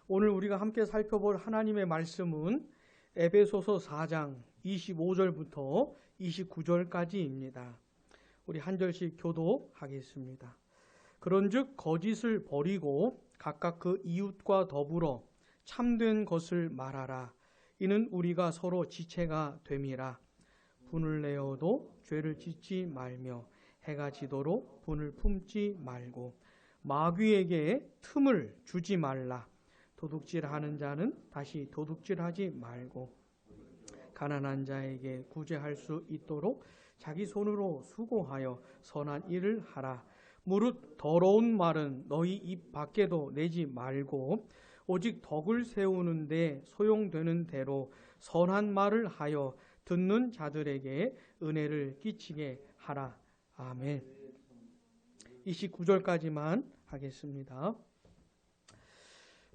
오늘 우리가 함께 살펴볼 하나님의 말씀은 에베소서 4장 25절부터 29절까지입니다. 우리 한 절씩 교도하겠습니다. 그런즉 거짓을 버리고 각각 그 이웃과 더불어 참된 것을 말하라. 이는 우리가 서로 지체가 됨이라. 분을 내어도 죄를 짓지 말며 해가 지도록 분을 품지 말고 마귀에게 틈을 주지 말라. 도둑질하는 자는 다시 도둑질하지 말고 가난한 자에게 구제할 수 있도록 자기 손으로 수고하여 선한 일을 하라. 무릇 더러운 말은 너희 입 밖에도 내지 말고 오직 덕을 세우는 데 소용되는 대로 선한 말을 하여 듣는 자들에게 은혜를 끼치게 하라. 아멘. 29절까지만 하겠습니다.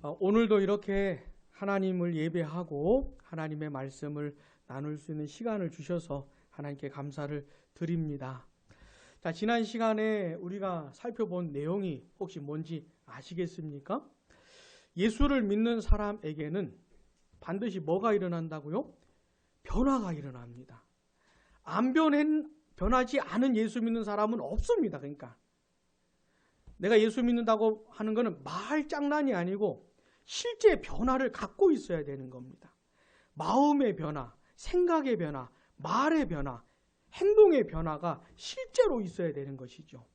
오늘도 이렇게 하나님을 예배하고 하나님의 말씀을 나눌 수 있는 시간을 주셔서 하나님께 감사를 드립니다. 자, 지난 시간에 우리가 살펴본 내용이 혹시 뭔지 아시겠습니까? 예수를 믿는 사람에게는 반드시 뭐가 일어난다고요? 변화가 일어납니다. 안 변하지 않은 예수 믿는 사람은 없습니다. 그러니까 내가 예수 믿는다고 하는 것은 말장난이 아니고 실제 변화를 갖고 있어야 되는 겁니다. 마음의 변화, 생각의 변화, 말의 변화, 행동의 변화가 실제로 있어야 되는 것이죠.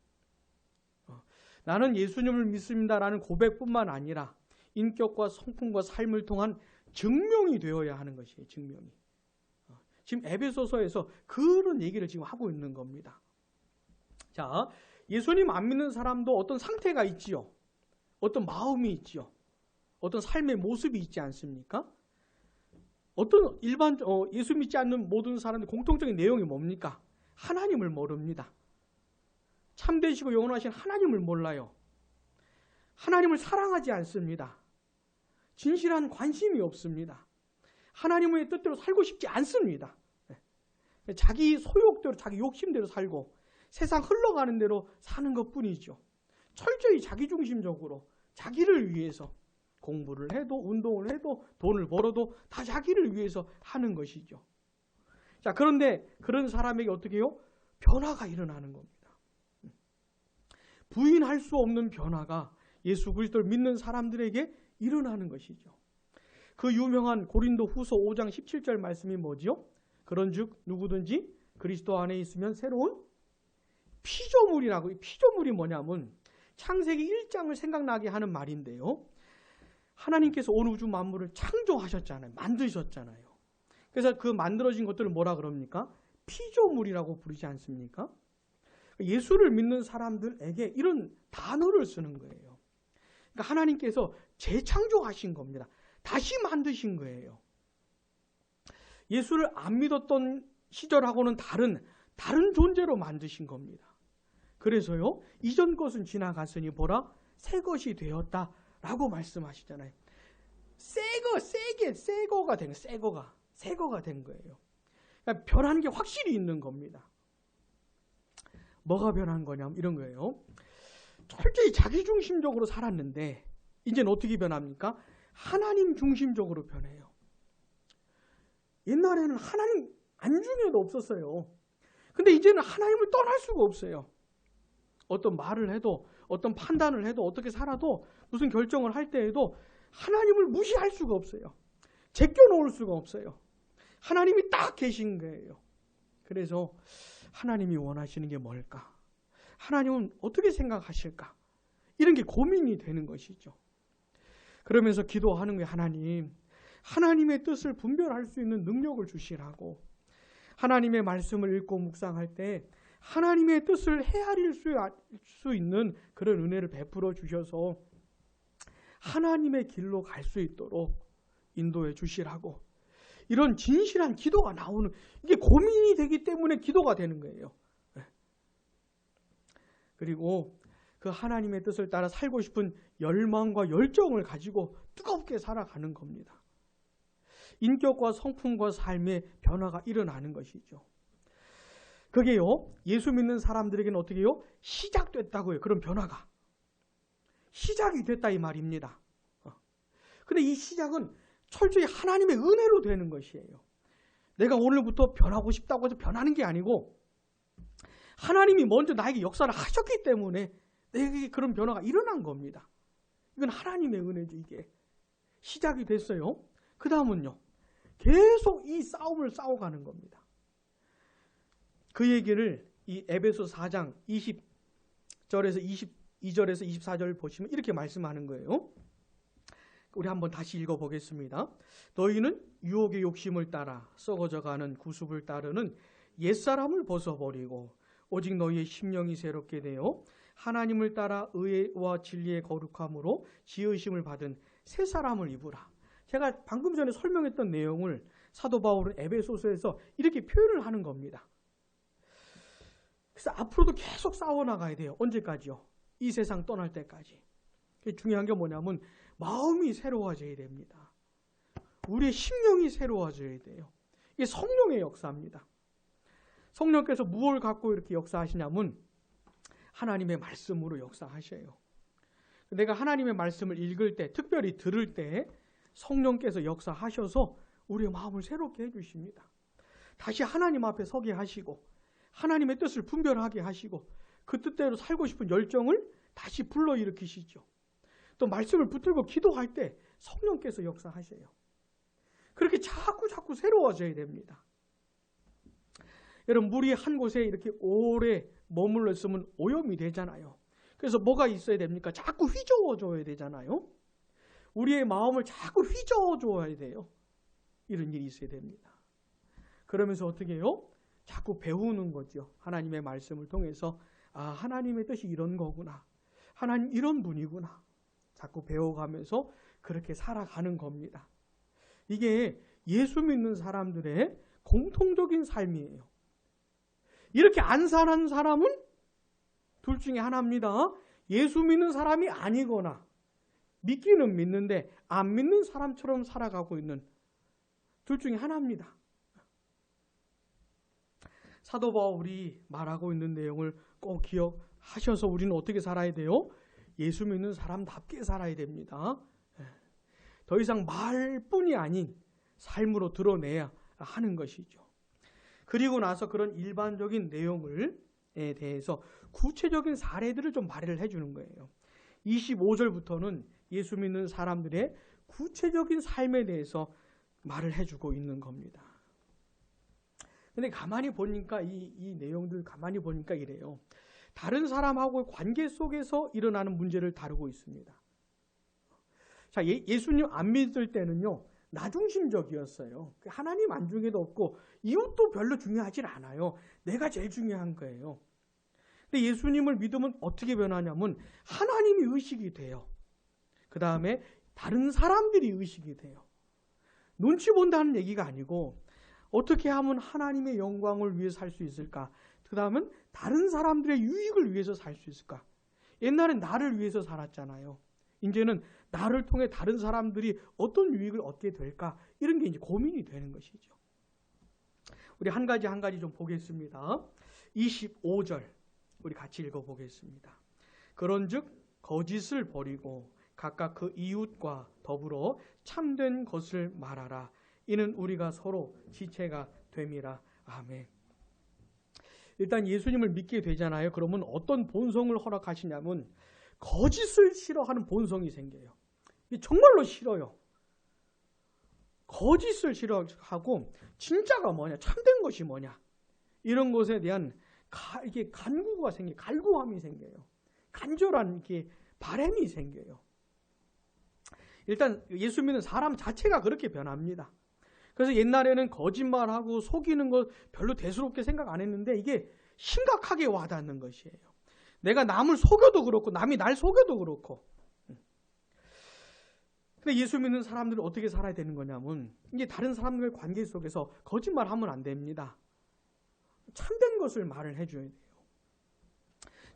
나는 예수님을 믿습니다라는 고백뿐만 아니라 인격과 성품과 삶을 통한 증명이 되어야 하는 것이에요. 증명이. 지금 에베소서에서 그런 얘기를 지금 하고 있는 겁니다. 자, 예수님 안 믿는 사람도 어떤 상태가 있지요. 어떤 마음이 있지요. 어떤 삶의 모습이 있지 않습니까? 어떤 예수 믿지 않는 모든 사람들 공통적인 내용이 뭡니까? 하나님을 모릅니다. 참되시고 영원하신 하나님을 몰라요. 하나님을 사랑하지 않습니다. 진실한 관심이 없습니다. 하나님의 뜻대로 살고 싶지 않습니다. 자기 소욕대로, 자기 욕심대로 살고 세상 흘러가는 대로 사는 것뿐이죠. 철저히 자기중심적으로 자기를 위해서 공부를 해도 운동을 해도 돈을 벌어도 다 자기를 위해서 하는 것이죠. 자, 그런데 그런 사람에게 어떻게 해요? 변화가 일어나는 겁니다. 부인할 수 없는 변화가 예수 그리스도를 믿는 사람들에게 일어나는 것이죠. 그 유명한 고린도 후서 5장 17절 말씀이 뭐지요? 그런즉 누구든지 그리스도 안에 있으면 새로운 피조물이라고. 이 피조물이 뭐냐면 창세기 1장을 생각나게 하는 말인데요. 하나님께서 온 우주 만물을 창조하셨잖아요. 만드셨잖아요. 그래서 그 만들어진 것들을 뭐라 그럽니까? 피조물이라고 부르지 않습니까? 예수를 믿는 사람들에게 이런 단어를 쓰는 거예요. 그러니까 하나님께서 재창조하신 겁니다. 다시 만드신 거예요. 예수를 안 믿었던 시절하고는 다른 존재로 만드신 겁니다. 그래서요, 이전 것은 지나갔으니 보라, 새 것이 되었다라고 말씀하시잖아요. 새거가 된 거예요. 그러니까 변한 게 확실히 있는 겁니다. 뭐가 변한 거냐면 이런 거예요. 철저히 자기중심적으로 살았는데 이제는 어떻게 변합니까? 하나님 중심적으로 변해요. 옛날에는 하나님 안중에도 없었어요. 근데 이제는 하나님을 떠날 수가 없어요. 어떤 말을 해도 어떤 판단을 해도 어떻게 살아도 무슨 결정을 할 때에도 하나님을 무시할 수가 없어요. 제껴놓을 수가 없어요. 하나님이 딱 계신 거예요. 그래서 하나님이 원하시는 게 뭘까? 하나님은 어떻게 생각하실까? 이런 게 고민이 되는 것이죠. 그러면서 기도하는 거예요. 하나님의 뜻을 분별할 수 있는 능력을 주시라고. 하나님의 말씀을 읽고 묵상할 때 하나님의 뜻을 헤아릴 수 있는 그런 은혜를 베풀어 주셔서 하나님의 길로 갈 수 있도록 인도해 주시라고. 이런 진실한 기도가 나오는, 이게 고민이 되기 때문에 기도가 되는 거예요. 그리고 그 하나님의 뜻을 따라 살고 싶은 열망과 열정을 가지고 뜨겁게 살아가는 겁니다. 인격과 성품과 삶의 변화가 일어나는 것이죠. 그게요, 예수 믿는 사람들에게는 어떻게 해요? 시작됐다고요. 그런 변화가. 시작이 됐다 이 말입니다. 근데 이 시작은 철저히 하나님의 은혜로 되는 것이에요. 내가 오늘부터 변하고 싶다고 해서 변하는 게 아니고 하나님이 먼저 나에게 역사를 하셨기 때문에 내게 그런 변화가 일어난 겁니다. 이건 하나님의 은혜죠. 이게 시작이 됐어요. 그 다음은요, 계속 이 싸움을 싸워가는 겁니다. 그 얘기를 이 에베소 4장 20절에서 22절에서 24절 보시면 이렇게 말씀하는 거예요. 우리 한번 다시 읽어보겠습니다. 너희는 유혹의 욕심을 따라 썩어져가는 구습을 따르는 옛사람을 벗어버리고 오직 너희의 심령이 새롭게 되어 하나님을 따라 의와 진리의 거룩함으로 지으심을 받은 새 사람을 입으라. 제가 방금 전에 설명했던 내용을 사도 바울은 에베소서에서 이렇게 표현을 하는 겁니다. 그래서 앞으로도 계속 싸워나가야 돼요. 언제까지요? 이 세상 떠날 때까지. 중요한 게 뭐냐면 마음이 새로워져야 됩니다. 우리의 심령이 새로워져야 돼요. 이게 성령의 역사입니다. 성령께서 무엇을 갖고 이렇게 역사하시냐면 하나님의 말씀으로 역사하셔요. 내가 하나님의 말씀을 읽을 때, 특별히 들을 때 성령께서 역사하셔서 우리의 마음을 새롭게 해주십니다. 다시 하나님 앞에 서게 하시고 하나님의 뜻을 분별하게 하시고 그 뜻대로 살고 싶은 열정을 다시 불러일으키시죠. 또 말씀을 붙들고 기도할 때 성령께서 역사하셔요. 그렇게 자꾸 새로워져야 됩니다. 여러분, 물이 한 곳에 이렇게 오래 머물러 있으면 오염이 되잖아요. 그래서 뭐가 있어야 됩니까? 자꾸 휘저어줘야 되잖아요. 우리의 마음을 자꾸 휘저어줘야 돼요. 이런 일이 있어야 됩니다. 그러면서 어떻게 해요? 자꾸 배우는 거죠. 하나님의 말씀을 통해서 하나님의 뜻이 이런 거구나. 하나님 이런 분이구나. 자꾸 배워가면서 그렇게 살아가는 겁니다. 이게 예수 믿는 사람들의 공통적인 삶이에요. 이렇게 안 사는 사람은 둘 중에 하나입니다. 예수 믿는 사람이 아니거나 믿기는 믿는데 안 믿는 사람처럼 살아가고 있는 둘 중에 하나입니다. 사도 바울이 말하고 있는 내용을 꼭 기억하셔서 우리는 어떻게 살아야 돼요? 예수 믿는 사람답게 살아야 됩니다. 더 이상 말뿐이 아닌 삶으로 드러내야 하는 것이죠. 그리고 나서 그런 일반적인 내용에 대해서 구체적인 사례들을 좀 말을 해주는 거예요. 25절부터는 예수 믿는 사람들의 구체적인 삶에 대해서 말을 해주고 있는 겁니다. 근데 가만히 보니까 이 내용들 가만히 보니까 이래요. 다른 사람하고의 관계 속에서 일어나는 문제를 다루고 있습니다. 자, 예수님 안 믿을 때는요, 나중심적이었어요. 하나님 안중에도 없고 이웃도 별로 중요하진 않아요. 내가 제일 중요한 거예요. 근데 예수님을 믿으면 어떻게 변하냐면 하나님이 의식이 돼요. 그 다음에 다른 사람들이 의식이 돼요. 눈치 본다는 얘기가 아니고 어떻게 하면 하나님의 영광을 위해 살 수 있을까? 그 다음은 다른 사람들의 유익을 위해서 살 수 있을까? 옛날엔 나를 위해서 살았잖아요. 이제는 나를 통해 다른 사람들이 어떤 유익을 얻게 될까? 이런 게 이제 고민이 되는 것이죠. 우리 한 가지 좀 보겠습니다. 25절 우리 같이 읽어보겠습니다. 그런즉 거짓을 버리고 각각 그 이웃과 더불어 참된 것을 말하라. 이는 우리가 서로 지체가 됨이라. 아멘. 일단 예수님을 믿게 되잖아요. 그러면 어떤 본성을 허락하시냐면 거짓을 싫어하는 본성이 생겨요. 정말로 싫어요. 거짓을 싫어하고 진짜가 뭐냐, 참된 것이 뭐냐, 이런 것에 대한 이게 간구가 생겨요. 갈구함이 생겨요. 간절한 이렇게 바람이 생겨요. 일단 예수 믿는 사람 자체가 그렇게 변합니다. 그래서 옛날에는 거짓말하고 속이는 거 별로 대수롭게 생각 안 했는데 이게 심각하게 와닿는 것이에요. 내가 남을 속여도 그렇고 남이 날 속여도 그렇고. 근데 예수 믿는 사람들은 어떻게 살아야 되는 거냐면 이게 다른 사람들의 관계 속에서 거짓말하면 안 됩니다. 참된 것을 말을 해줘야 돼요.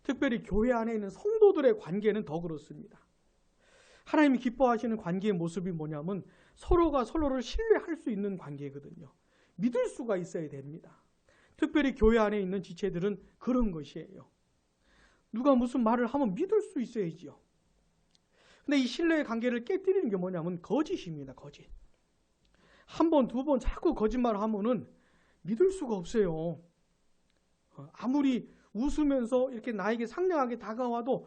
특별히 교회 안에 있는 성도들의 관계는 더 그렇습니다. 하나님이 기뻐하시는 관계의 모습이 뭐냐면 서로가 서로를 신뢰할 수 있는 관계거든요. 믿을 수가 있어야 됩니다. 특별히 교회 안에 있는 지체들은 그런 것이에요. 누가 무슨 말을 하면 믿을 수 있어야지요. 근데 이 신뢰의 관계를 깨뜨리는 게 뭐냐면 거짓입니다. 거짓. 한 번, 두 번 자꾸 거짓말을 하면은 믿을 수가 없어요. 아무리 웃으면서 이렇게 나에게 상냥하게 다가와도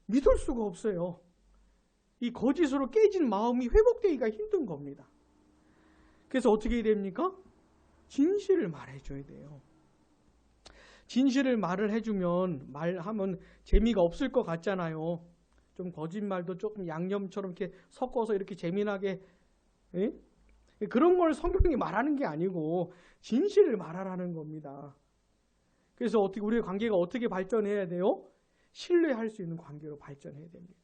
믿을 수가 없어요. 이 거짓으로 깨진 마음이 회복되기가 힘든 겁니다. 그래서 어떻게 해야 됩니까? 진실을 말해줘야 돼요. 진실을 말을 해주면 말하면 재미가 없을 것 같잖아요. 좀 거짓말도 조금 양념처럼 이렇게 섞어서 이렇게 재미나게, 예? 그런 걸 성경이 말하는 게 아니고 진실을 말하라는 겁니다. 그래서 어떻게 우리의 관계가 어떻게 발전해야 돼요? 신뢰할 수 있는 관계로 발전해야 됩니다.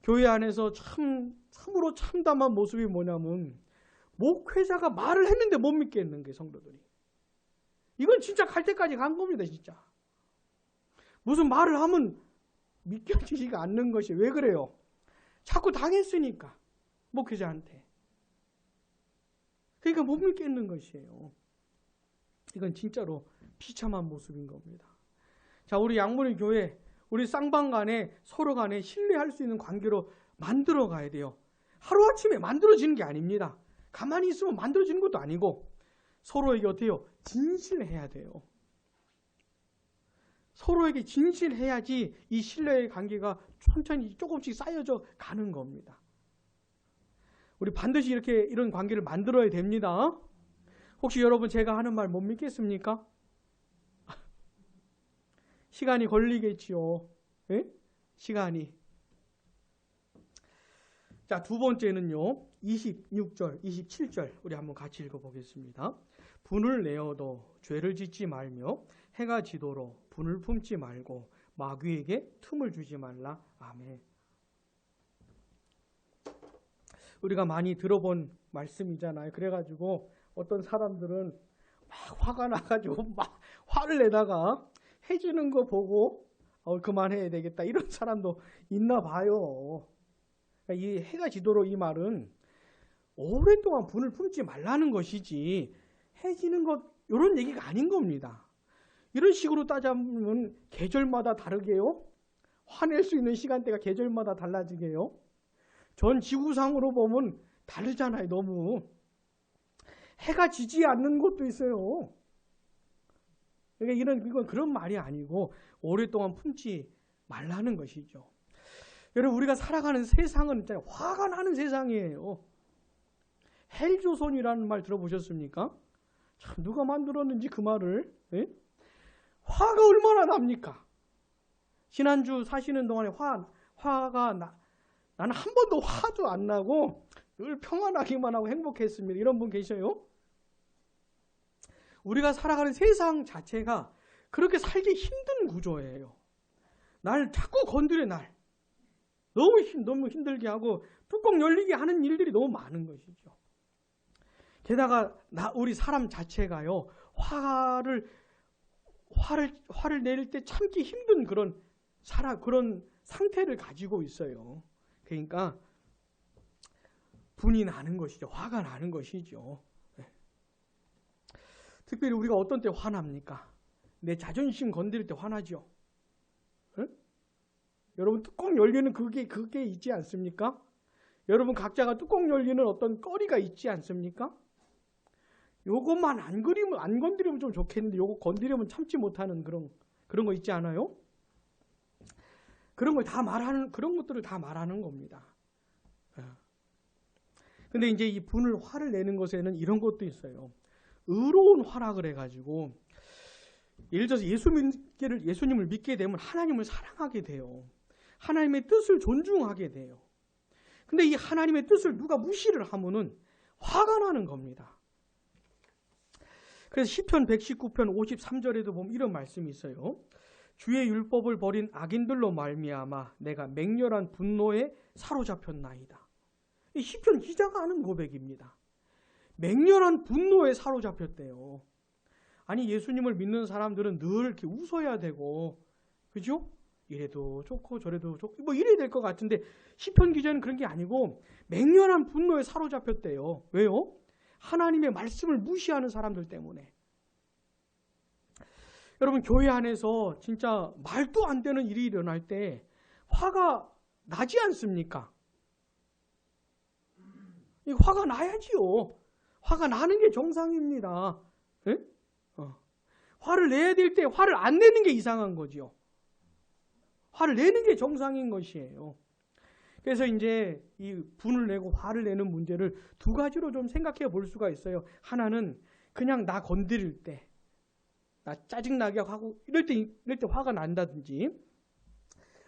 교회 안에서 참으로 참담한 모습이 뭐냐면 목회자가 말을 했는데 못 믿겠는 게 성도들이. 이건 진짜 갈 때까지 간 겁니다. 진짜. 무슨 말을 하면 믿겨지지가 않는 것이 왜 그래요? 자꾸 당했으니까 목회자한테. 그러니까 못 믿겠는 것이에요. 이건 진짜로 비참한 모습인 겁니다. 자, 우리 양문의 교회, 우리 쌍방 간에 서로 간에 신뢰할 수 있는 관계로 만들어 가야 돼요. 하루아침에 만들어지는 게 아닙니다. 가만히 있으면 만들어지는 것도 아니고 서로에게 어때요? 진실해야 돼요. 서로에게 진실해야지 이 신뢰의 관계가 천천히 조금씩 쌓여져 가는 겁니다. 우리 반드시 이런 관계를 만들어야 됩니다. 혹시 여러분 제가 하는 말 못 믿겠습니까? 시간이 걸리겠지요. 예? 시간이. 자, 두 번째는요. 26절, 27절 우리 한번 같이 읽어보겠습니다. 분을 내어도 죄를 짓지 말며 해가 지도록 분을 품지 말고 마귀에게 틈을 주지 말라. 아멘. 우리가 많이 들어본 말씀이잖아요. 그래가지고 어떤 사람들은 막 화가 나가지고 막 화를 내다가 해지는 거 보고 그만해야 되겠다 이런 사람도 있나 봐요. 이 해가 지도록 이 말은 오랫동안 분을 품지 말라는 것이지 해지는 것 이런 얘기가 아닌 겁니다. 이런 식으로 따지면 계절마다 다르게요. 화낼 수 있는 시간대가 계절마다 달라지게요. 전 지구상으로 보면 다르잖아요. 너무. 해가 지지 않는 곳도 있어요. 그러니까 이건 그런 말이 아니고 오랫동안 품지 말라는 것이죠. 여러분 우리가 살아가는 세상은 진짜 화가 나는 세상이에요. 헬조선이라는 말 들어보셨습니까? 참 누가 만들었는지 그 말을. 예? 화가 얼마나 납니까? 지난주 사시는 동안에 나는 한 번도 화도 안 나고 늘 평안하기만 하고 행복했습니다. 이런 분 계셔요? 우리가 살아가는 세상 자체가 그렇게 살기 힘든 구조예요. 날 자꾸 건드려 날. 너무 힘들게 하고 뚜껑 열리게 하는 일들이 너무 많은 것이죠. 게다가 우리 사람 자체가요. 화를 낼 때 참기 힘든 그런 상태를 가지고 있어요. 그러니까 분이 나는 것이죠. 화가 나는 것이죠. 특별히 우리가 어떤 때 화납니까? 내 자존심 건드릴 때 화나죠. 응? 여러분 뚜껑 열리는 그게 있지 않습니까? 여러분 각자가 뚜껑 열리는 어떤 거리가 있지 않습니까? 요것만 안 건드리면 좀 좋겠는데 요거 건드리면 참지 못하는 그런 거 있지 않아요? 그런 것들을 다 말하는 겁니다. 근데 이제 이 화를 내는 것에는 이런 것도 있어요. 의로운 화라 그래가지고 예를 들어서 예수님을 믿게 되면 하나님을 사랑하게 돼요. 하나님의 뜻을 존중하게 돼요. 근데 이 하나님의 뜻을 누가 무시를 하면은 화가 나는 겁니다. 그래서 시편 119편 53절에도 보면 이런 말씀이 있어요. 주의 율법을 버린 악인들로 말미암아 내가 맹렬한 분노에 사로잡혔나이다. 이 시편 기자가 하는 고백입니다. 맹렬한 분노에 사로잡혔대요. 아니 예수님을 믿는 사람들은 늘 이렇게 웃어야 되고, 그죠? 이래도 좋고 저래도 좋고 뭐 이래야 될 것 같은데 시편 기자는 그런 게 아니고 맹렬한 분노에 사로잡혔대요. 왜요? 하나님의 말씀을 무시하는 사람들 때문에. 여러분 교회 안에서 진짜 말도 안 되는 일이 일어날 때 화가 나지 않습니까? 이 화가 나야지요. 화가 나는 게 정상입니다. 예? 화를 내야 될 때 화를 안 내는 게 이상한 거지요. 화를 내는 게 정상인 것이에요. 그래서 이제 이 분을 내고 화를 내는 문제를 두 가지로 좀 생각해 볼 수가 있어요. 하나는 그냥 나 건드릴 때, 나 짜증나게 하고 이럴 때 화가 난다든지,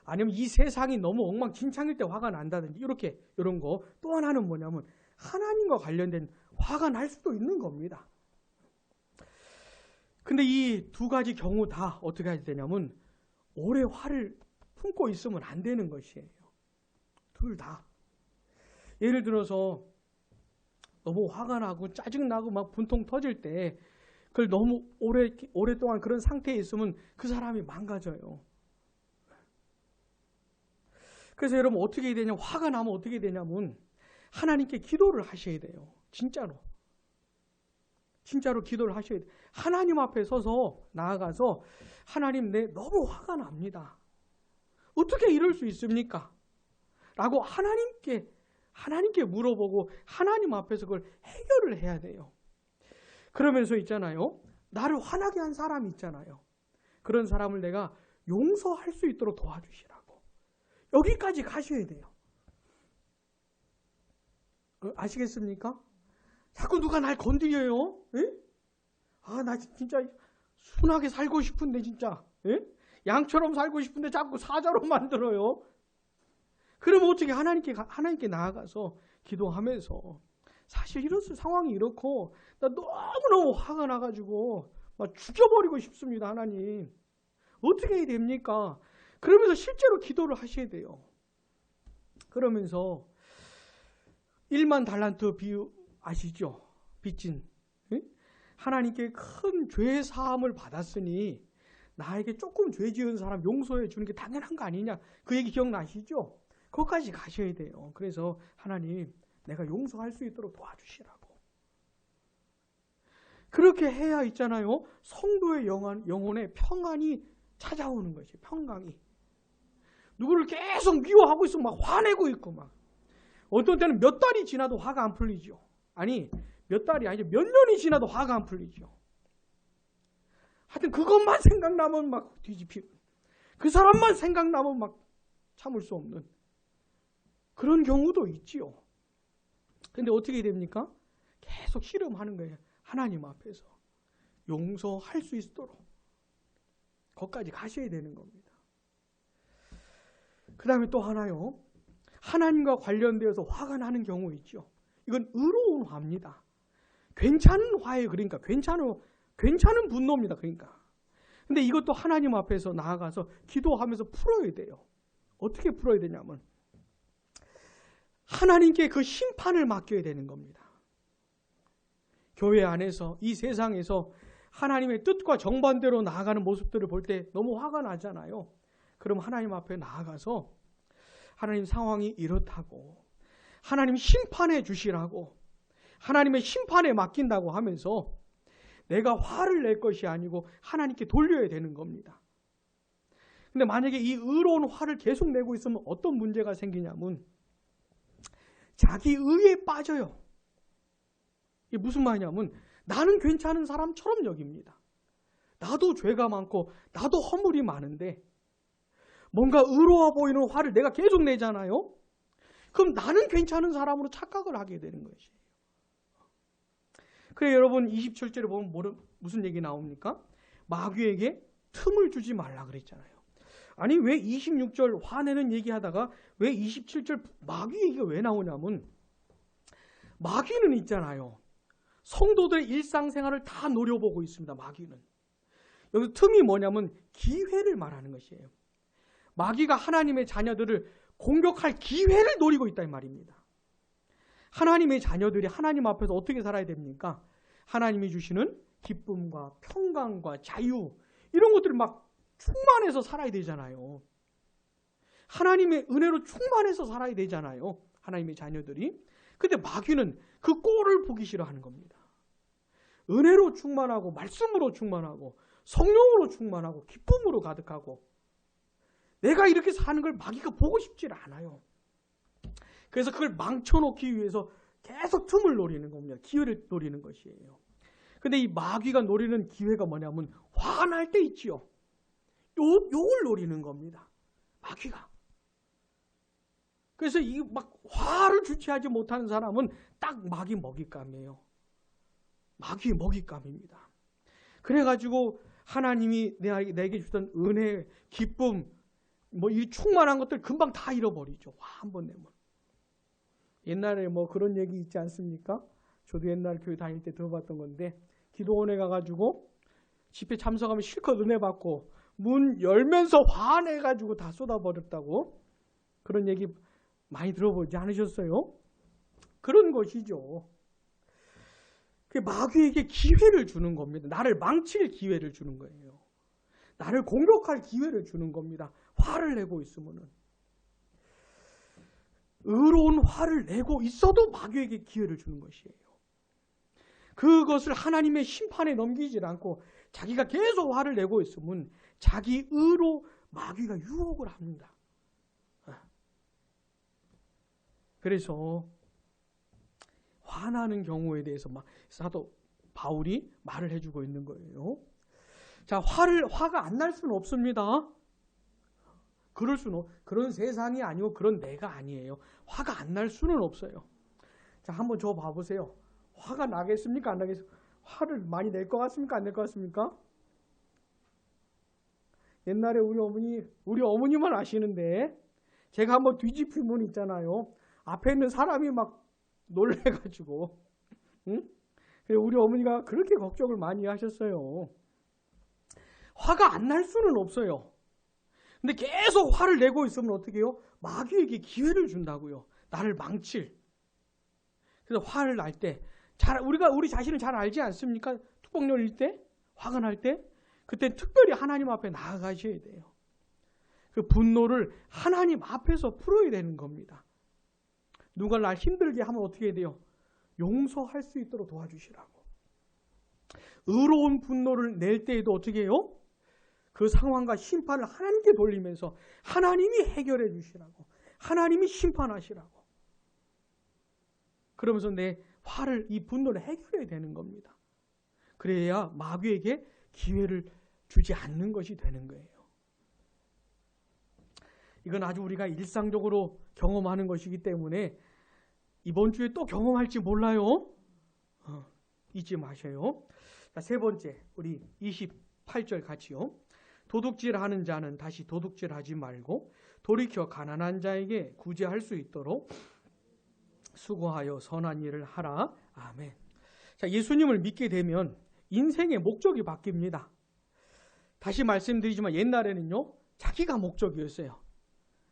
아니면 이 세상이 너무 엉망진창일 때 화가 난다든지, 이런 거. 또 하나는 뭐냐면 하나님과 관련된 화가 날 수도 있는 겁니다. 근데 이 두 가지 경우 다 어떻게 해야 되냐면 오래 화를 품고 있으면 안 되는 것이에요. 둘 다. 예를 들어서 너무 화가 나고 짜증나고 막 분통 터질 때 그걸 너무 오랫동안 그런 상태에 있으면 그 사람이 망가져요. 그래서 여러분 어떻게 해야 되냐, 화가 나면 어떻게 되냐면 하나님께 기도를 하셔야 돼요. 진짜로 기도를 하셔야 돼요. 하나님 앞에 서서 나아가서 하나님, 내 너무 화가 납니다. 어떻게 이럴 수 있습니까? 라고 하나님께 물어보고 하나님 앞에서 그걸 해결을 해야 돼요. 그러면서 있잖아요, 나를 화나게 한 사람이 있잖아요. 그런 사람을 내가 용서할 수 있도록 도와주시라고. 여기까지 가셔야 돼요. 아시겠습니까? 자꾸 누가 날 건드려요. 에? 나 진짜 순하게 살고 싶은데 진짜, 에? 양처럼 살고 싶은데 자꾸 사자로 만들어요. 그러면 어떻게 하나님께 나아가서 기도하면서, 사실 이런 상황이 이렇고 나 너무너무 화가 나가지고 막 죽여버리고 싶습니다. 하나님, 어떻게 해야 됩니까? 그러면서 실제로 기도를 하셔야 돼요. 그러면서 1만 달란트 비유 아시죠? 빚진, 하나님께 큰 죄 사함을 받았으니 나에게 조금 죄 지은 사람 용서해 주는 게 당연한 거 아니냐, 그 얘기 기억나시죠? 거기까지 가셔야 돼요. 그래서 하나님, 내가 용서할 수 있도록 도와주시라고. 그렇게 해야 있잖아요, 성도의 영혼에 평안이 찾아오는 것이. 평강이. 누구를 계속 미워하고 있으면 막 화내고 있고, 막 어떤 때는 몇 달이 지나도 화가 안 풀리죠. 아니, 몇 달이 아니죠, 몇 년이 지나도 화가 안 풀리죠. 하여튼 그것만 생각나면 막 뒤집히고, 그 사람만 생각나면 막 참을 수 없는 그런 경우도 있지요. 근데 어떻게 됩니까? 계속 씨름하는 거예요. 하나님 앞에서 용서할 수 있도록 거기까지 가셔야 되는 겁니다. 그 다음에 또 하나요, 하나님과 관련되어서 화가 나는 경우 있죠. 이건 의로운 화입니다. 괜찮은 화예요. 그러니까 괜찮은 분노입니다. 그러니까. 근데 이것도 하나님 앞에서 나아가서 기도하면서 풀어야 돼요. 어떻게 풀어야 되냐면 하나님께 그 심판을 맡겨야 되는 겁니다. 교회 안에서, 이 세상에서 하나님의 뜻과 정반대로 나아가는 모습들을 볼 때 너무 화가 나잖아요. 그럼 하나님 앞에 나아가서 하나님, 상황이 이렇다고, 하나님 심판해 주시라고, 하나님의 심판에 맡긴다고 하면서 내가 화를 낼 것이 아니고 하나님께 돌려야 되는 겁니다. 근데 만약에 이 의로운 화를 계속 내고 있으면 어떤 문제가 생기냐면 자기 의에 빠져요. 이게 무슨 말이냐면 나는 괜찮은 사람처럼 여깁니다. 나도 죄가 많고 나도 허물이 많은데 뭔가 의로워 보이는 화를 내가 계속 내잖아요. 그럼 나는 괜찮은 사람으로 착각을 하게 되는 것이에요. 그래, 여러분 27절에 보면 무슨 얘기 나옵니까? 마귀에게 틈을 주지 말라 그랬잖아요. 아니, 왜 26절 화내는 얘기하다가 왜 27절 마귀 얘기가 왜 나오냐면, 마귀는 있잖아요, 성도들의 일상생활을 다 노려보고 있습니다. 마귀는. 여기서 틈이 뭐냐면 기회를 말하는 것이에요. 마귀가 하나님의 자녀들을 공격할 기회를 노리고 있다 이 말입니다. 하나님의 자녀들이 하나님 앞에서 어떻게 살아야 됩니까? 하나님이 주시는 기쁨과 평강과 자유, 이런 것들을 막 충만해서 살아야 되잖아요. 하나님의 은혜로 충만해서 살아야 되잖아요, 하나님의 자녀들이. 근데 마귀는 그 꼴을 보기 싫어하는 겁니다. 은혜로 충만하고 말씀으로 충만하고 성령으로 충만하고 기쁨으로 가득하고 내가 이렇게 사는 걸 마귀가 보고 싶질 않아요. 그래서 그걸 망쳐놓기 위해서 계속 틈을 노리는 겁니다. 기회를 노리는 것이에요. 근데 이 마귀가 노리는 기회가 뭐냐면 화가 날 때 있지요. 요걸 노리는 겁니다. 마귀가. 그래서 이 막 화를 주체하지 못하는 사람은 딱 마귀 먹잇감이에요. 마귀의 먹잇감입니다. 그래가지고 하나님이 내게 주던 은혜, 기쁨, 이 충만한 것들 금방 다 잃어버리죠. 화 한 번 내면. 옛날에 그런 얘기 있지 않습니까? 저도 옛날 교회 다닐 때 들어봤던 건데, 기도원에 가가지고 집회 참석하면 실컷 은혜 받고 문 열면서 화내가지고 다 쏟아버렸다고, 그런 얘기 많이 들어보지 않으셨어요? 그런 것이죠. 마귀에게 기회를 주는 겁니다. 나를 망칠 기회를 주는 거예요. 나를 공격할 기회를 주는 겁니다. 화를 내고 있으면은. 의로운 화를 내고 있어도 마귀에게 기회를 주는 것이에요. 그것을 하나님의 심판에 넘기지 않고 자기가 계속 화를 내고 있으면 자기 의로 마귀가 유혹을 합니다. 그래서 화나는 경우에 대해서 사도 바울이 말을 해주고 있는 거예요. 자, 화가 안 날 수는 없습니다. 그런 세상이 아니고 그런 내가 아니에요. 화가 안 날 수는 없어요. 자, 한번 저 봐보세요. 화가 나겠습니까? 안 나겠습니까? 화를 많이 낼 것 같습니까? 안 낼 것 같습니까? 옛날에 우리 어머니만 아시는데, 제가 한번 뒤집히면 있잖아요. 앞에 있는 사람이 막 놀래가지고, 응? 우리 어머니가 그렇게 걱정을 많이 하셨어요. 화가 안 날 수는 없어요. 근데 계속 화를 내고 있으면 어떻게 해요? 마귀에게 기회를 준다고요. 나를 망칠. 그래서 화를 날 때, 우리 자신을 잘 알지 않습니까? 뚜껑 열릴 때, 화가 날 때, 그때 특별히 하나님 앞에 나아가셔야 돼요. 그 분노를 하나님 앞에서 풀어야 되는 겁니다. 누가 날 힘들게 하면 어떻게 해야 돼요? 용서할 수 있도록 도와주시라고. 의로운 분노를 낼 때에도 어떻게 해요? 그 상황과 심판을 하나님께 돌리면서 하나님이 해결해 주시라고. 하나님이 심판하시라고. 그러면서 내 화를, 이 분노를 해결해야 되는 겁니다. 그래야 마귀에게 기회를 주지 않는 것이 되는 거예요. 이건 아주 우리가 일상적으로 경험하는 것이기 때문에 이번 주에 또 경험할지 몰라요. 잊지 마셔요. 자, 세 번째, 우리 28절 같이요. 도둑질하는 자는 다시 도둑질하지 말고 돌이켜 가난한 자에게 구제할 수 있도록 수고하여 선한 일을 하라. 아멘. 자, 예수님을 믿게 되면 인생의 목적이 바뀝니다. 다시 말씀드리지만 옛날에는요, 자기가 목적이었어요.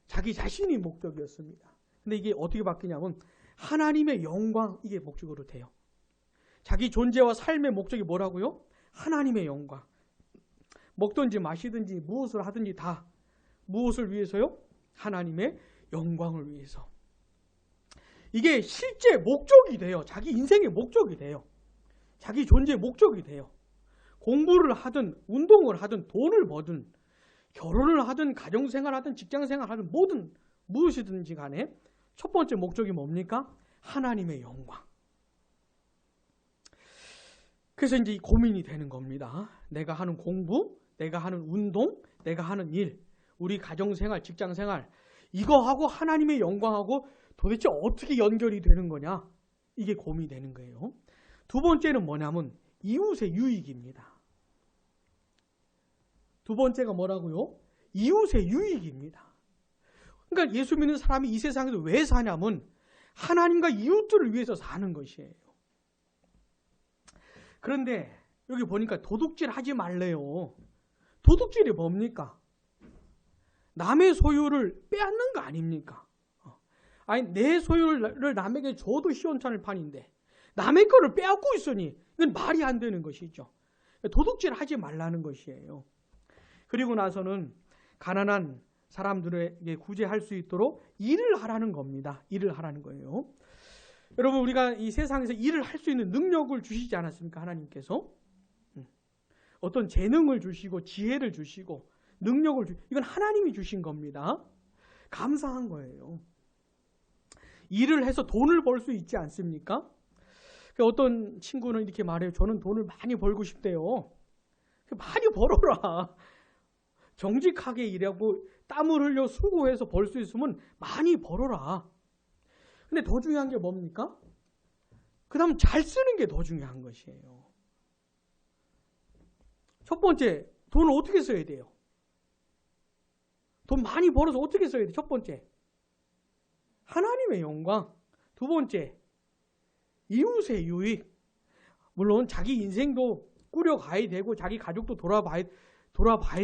자기 자신이 목적이었습니다. 근데 이게 어떻게 바뀌냐면 하나님의 영광, 이게 목적으로 돼요. 자기 존재와 삶의 목적이 뭐라고요? 하나님의 영광. 먹든지 마시든지 무엇을 하든지 다 무엇을 위해서요? 하나님의 영광을 위해서. 이게 실제 목적이 돼요. 자기 인생의 목적이 돼요. 자기 존재의 목적이 돼요. 공부를 하든 운동을 하든 돈을 버든 결혼을 하든 가정생활을 하든 직장생활을 하든 뭐든 무엇이든지 간에 첫 번째 목적이 뭡니까? 하나님의 영광. 그래서 이제 고민이 되는 겁니다. 내가 하는 공부, 내가 하는 운동, 내가 하는 일, 우리 가정생활, 직장생활, 이거하고 하나님의 영광하고 도대체 어떻게 연결이 되는 거냐? 이게 고민이 되는 거예요. 두 번째는 뭐냐면 이웃의 유익입니다. 두 번째가 뭐라고요? 이웃의 유익입니다. 그러니까 예수 믿는 사람이 이 세상에서 왜 사냐면 하나님과 이웃들을 위해서 사는 것이에요. 그런데 여기 보니까 도둑질 하지 말래요. 도둑질이 뭡니까? 남의 소유를 빼앗는 거 아닙니까? 아니, 내 소유를 남에게 줘도 시원찮을 판인데 남의 거를 빼앗고 있으니 이건 말이 안 되는 것이죠. 도둑질 하지 말라는 것이에요. 그리고 나서는 가난한 사람들에게 구제할 수 있도록 일을 하라는 겁니다. 일을 하라는 거예요. 여러분, 우리가 이 세상에서 일을 할 수 있는 능력을 주시지 않았습니까? 하나님께서. 어떤 재능을 주시고 지혜를 주시고 능력을 이건 하나님이 주신 겁니다. 감사한 거예요. 일을 해서 돈을 벌 수 있지 않습니까? 어떤 친구는 이렇게 말해요. 저는 돈을 많이 벌고 싶대요. 많이 벌어라. 정직하게 일하고 땀을 흘려 수고해서 벌 수 있으면 많이 벌어라. 근데 더 중요한 게 뭡니까? 그 다음 잘 쓰는 게 더 중요한 것이에요. 첫 번째, 돈을 어떻게 써야 돼요? 돈 많이 벌어서 어떻게 써야 돼요? 첫 번째, 하나님의 영광. 두 번째, 이웃의 유익. 물론 자기 인생도 꾸려가야 되고 자기 가족도 돌아봐야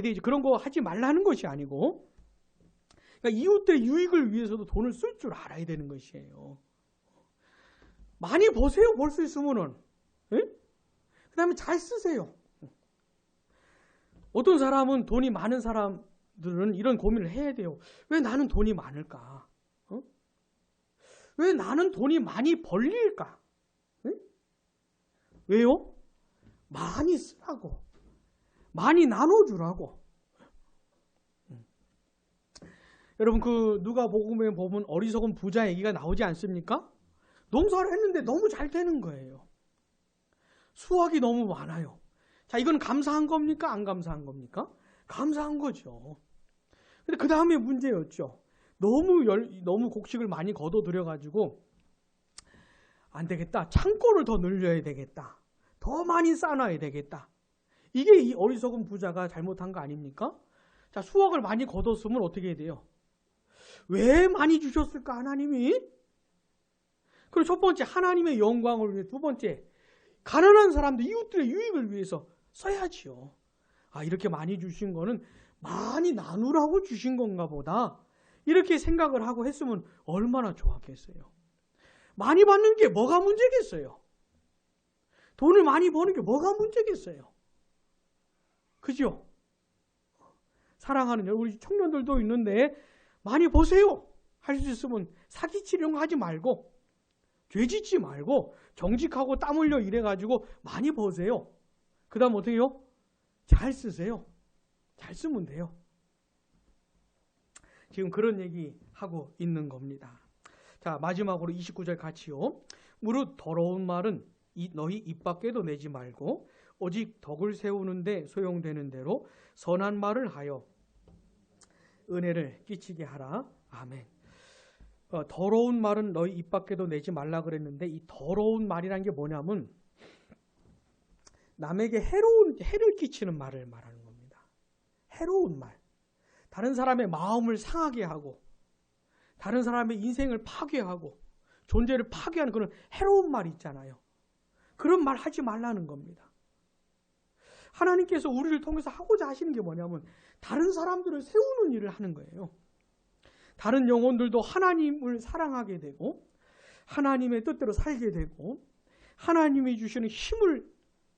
되지. 그런 거 하지 말라는 것이 아니고, 그러니까 이웃의 유익을 위해서도 돈을 쓸 줄 알아야 되는 것이에요. 많이 버세요. 벌 수 있으면은. 그 다음에 잘 쓰세요. 어떤 사람은 돈이 많은 사람들은 이런 고민을 해야 돼요. 왜 나는 돈이 많을까? 왜 나는 돈이 많이 벌릴까? 왜요? 많이 쓰라고. 많이 나눠주라고. 여러분, 그 누가복음에 보면 어리석은 부자 얘기가 나오지 않습니까? 농사를 했는데 너무 잘 되는 거예요. 수확이 너무 많아요. 자, 이건 감사한 겁니까? 안 감사한 겁니까? 감사한 거죠. 근데 그 다음에 문제였죠. 너무 곡식을 많이 걷어들여가지고 안 되겠다. 창고를 더 늘려야 되겠다. 더 많이 쌓아놔야 되겠다. 이게 이 어리석은 부자가 잘못한 거 아닙니까? 자, 수확을 많이 거뒀으면 어떻게 해야 돼요? 왜 많이 주셨을까, 하나님이? 그리고 첫 번째, 하나님의 영광을 위해. 두 번째, 가난한 사람들, 이웃들의 유익을 위해서 써야지요. 아, 이렇게 많이 주신 거는 많이 나누라고 주신 건가 보다. 이렇게 생각을 하고 했으면 얼마나 좋았겠어요. 많이 받는 게 뭐가 문제겠어요? 돈을 많이 버는 게 뭐가 문제겠어요? 그죠? 사랑하는 우리 청년들도 있는데 많이 버세요. 할 수 있으면 사기치 이런 거 하지 말고, 죄 짓지 말고 정직하고 땀 흘려 일해가지고 많이 버세요. 그 다음 어떻게 해요? 잘 쓰세요. 잘 쓰면 돼요. 지금 그런 얘기 하고 있는 겁니다. 자, 마지막으로 29절 같이요. 무릇 더러운 말은 너희 입 밖에도 내지 말고 오직 덕을 세우는데 소용되는 대로 선한 말을 하여 은혜를 끼치게 하라. 아멘. 더러운 말은 너희 입 밖에도 내지 말라 그랬는데, 이 더러운 말이란 게 뭐냐면 남에게 해를 끼치는 말을 말하는 겁니다. 해로운 말. 다른 사람의 마음을 상하게 하고 다른 사람의 인생을 파괴하고 존재를 파괴하는 그런 해로운 말 있잖아요. 그런 말 하지 말라는 겁니다. 하나님께서 우리를 통해서 하고자 하시는 게 뭐냐면 다른 사람들을 세우는 일을 하는 거예요. 다른 영혼들도 하나님을 사랑하게 되고 하나님의 뜻대로 살게 되고 하나님이 주시는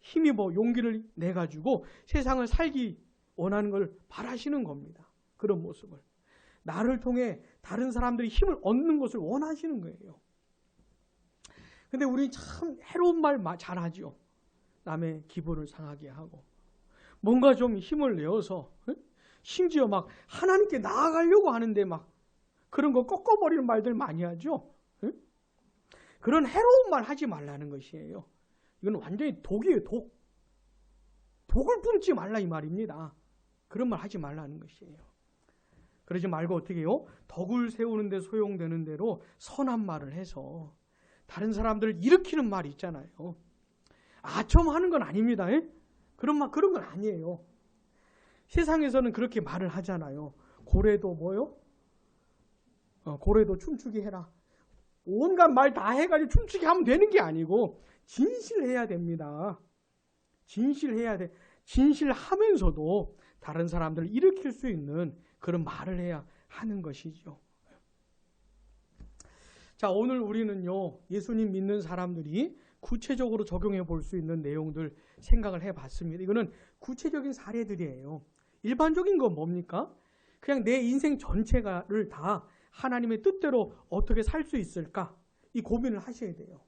힘입어 용기를 내가지고 세상을 살기 원하는 걸 바라시는 겁니다. 그런 모습을. 나를 통해 다른 사람들이 힘을 얻는 것을 원하시는 거예요. 근데 우리는 참 해로운 말 잘하죠. 남의 기분을 상하게 하고 뭔가 좀 힘을 내어서 심지어 막 하나님께 나아가려고 하는데 막 그런 거 꺾어버리는 말들 많이 하죠. 그런 해로운 말 하지 말라는 것이에요. 이건 완전히 독이에요. 독을 뿜지 말라 이 말입니다. 그런 말 하지 말라는 것이에요. 그러지 말고 어떻게 해요? 덕을 세우는 데 소용되는 대로 선한 말을 해서 다른 사람들을 일으키는 말이 있잖아요. 아첨하는 건 아닙니다. 그런 건 아니에요. 세상에서는 그렇게 말을 하잖아요. 고래도 뭐요? 고래도 춤추게 해라. 온갖 말 다 해가지고 춤추게 하면 되는 게 아니고 진실해야 됩니다. 진실해야 돼. 진실하면서도 다른 사람들을 일으킬 수 있는 그런 말을 해야 하는 것이죠. 자, 오늘 우리는요, 예수님 믿는 사람들이 구체적으로 적용해 볼 수 있는 내용들 생각을 해 봤습니다. 이거는 구체적인 사례들이에요. 일반적인 건 뭡니까? 그냥 내 인생 전체를 다 하나님의 뜻대로 어떻게 살 수 있을까? 이 고민을 하셔야 돼요.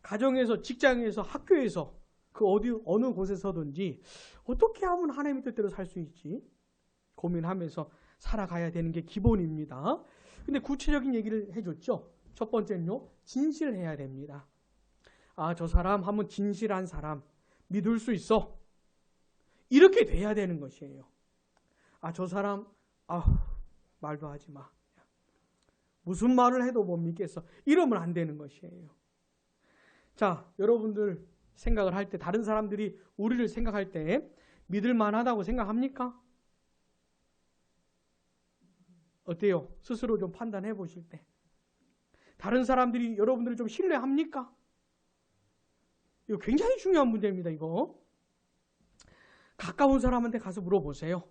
가정에서, 직장에서, 학교에서, 어느 곳에서든지 어떻게 하면 하나님의 뜻대로 살 수 있지? 고민하면서 살아가야 되는 게 기본입니다. 근데 구체적인 얘기를 해줬죠. 첫 번째는요, 진실해야 됩니다. 아, 저 사람 한번 진실한 사람, 믿을 수 있어. 이렇게 돼야 되는 것이에요. 아, 저 사람, 말도 하지 마. 무슨 말을 해도 못 믿겠어. 이러면 안 되는 것이에요. 자, 여러분들 생각을 할 때, 다른 사람들이 우리를 생각할 때 믿을 만하다고 생각합니까? 어때요? 스스로 좀 판단해 보실 때. 다른 사람들이 여러분들을 좀 신뢰합니까? 이거 굉장히 중요한 문제입니다, 이거. 가까운 사람한테 가서 물어보세요.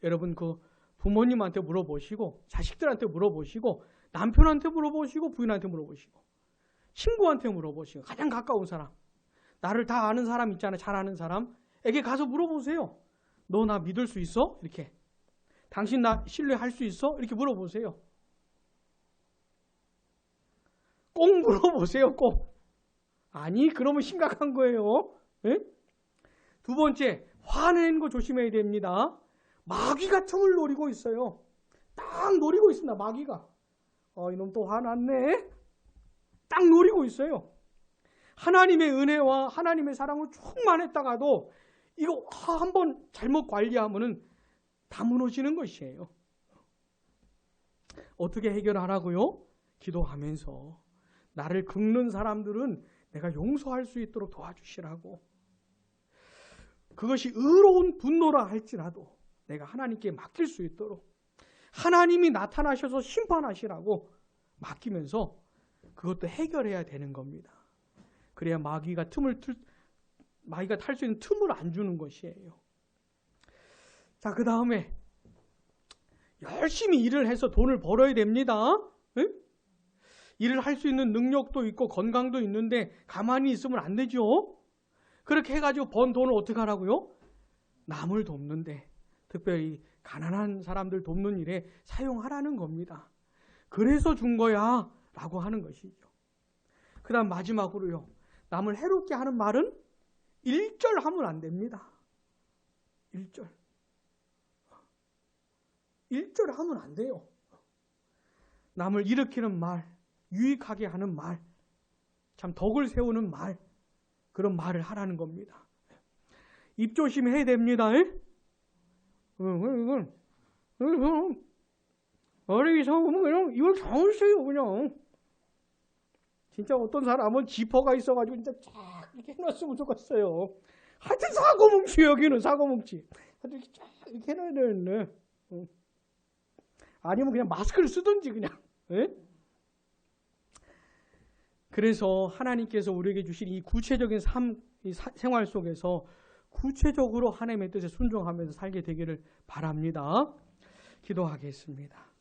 여러분 그 부모님한테 물어보시고, 자식들한테 물어보시고, 남편한테 물어보시고, 부인한테 물어보시고, 친구한테 물어보시고, 가장 가까운 사람, 나를 다 아는 사람 있잖아요. 잘 아는 사람에게 가서 물어보세요. 너 나 믿을 수 있어? 이렇게. 당신 나 신뢰할 수 있어? 이렇게 물어보세요. 꼭 물어보세요, 꼭. 아니, 그러면 심각한 거예요. 예? 두 번째, 화내는 거 조심해야 됩니다. 마귀가 틈을 노리고 있어요. 딱 노리고 있습니다, 마귀가. 이놈 또 화났네? 딱 노리고 있어요. 하나님의 은혜와 하나님의 사랑을 충만했다가도 이거 한번 잘못 관리하면은 다 무너지는 것이에요. 어떻게 해결하라고요? 기도하면서 나를 긁는 사람들은 내가 용서할 수 있도록 도와주시라고. 그것이 의로운 분노라 할지라도 내가 하나님께 맡길 수 있도록 하나님이 나타나셔서 심판하시라고 맡기면서 그것도 해결해야 되는 겁니다. 그래야 마귀가 탈 수 있는 틈을 안 주는 것이에요. 자, 그 다음에 열심히 일을 해서 돈을 벌어야 됩니다. 응? 일을 할 수 있는 능력도 있고 건강도 있는데 가만히 있으면 안 되죠. 그렇게 해가지고 번 돈을 어떻게 하라고요? 남을 돕는데, 특별히 가난한 사람들 돕는 일에 사용하라는 겁니다. 그래서 준 거야 라고 하는 것이죠. 그 다음 마지막으로요, 남을 해롭게 하는 말은 1절 하면 안 됩니다. 1절 하면 안 돼요. 남을 일으키는 말, 유익하게 하는 말, 참 덕을 세우는 말, 그런 말을 하라는 겁니다. 입 조심해야 됩니다. 어리기서 그냥 이걸 정으세요. 그냥 진짜 어떤 사람은 지퍼가 있어가지고 진짜 쫙 이렇게 해놨으면 좋겠어요. 하여튼 사고뭉치, 여기는 사고뭉치. 하여튼 이렇게 쫙 이렇게 해놔야 되는데. 아니면 그냥 마스크를 쓰든지 그냥. 그래서 하나님께서 우리에게 주신 이 구체적인 생활 속에서 구체적으로 하나님의 뜻에 순종하면서 살게 되기를 바랍니다. 기도하겠습니다.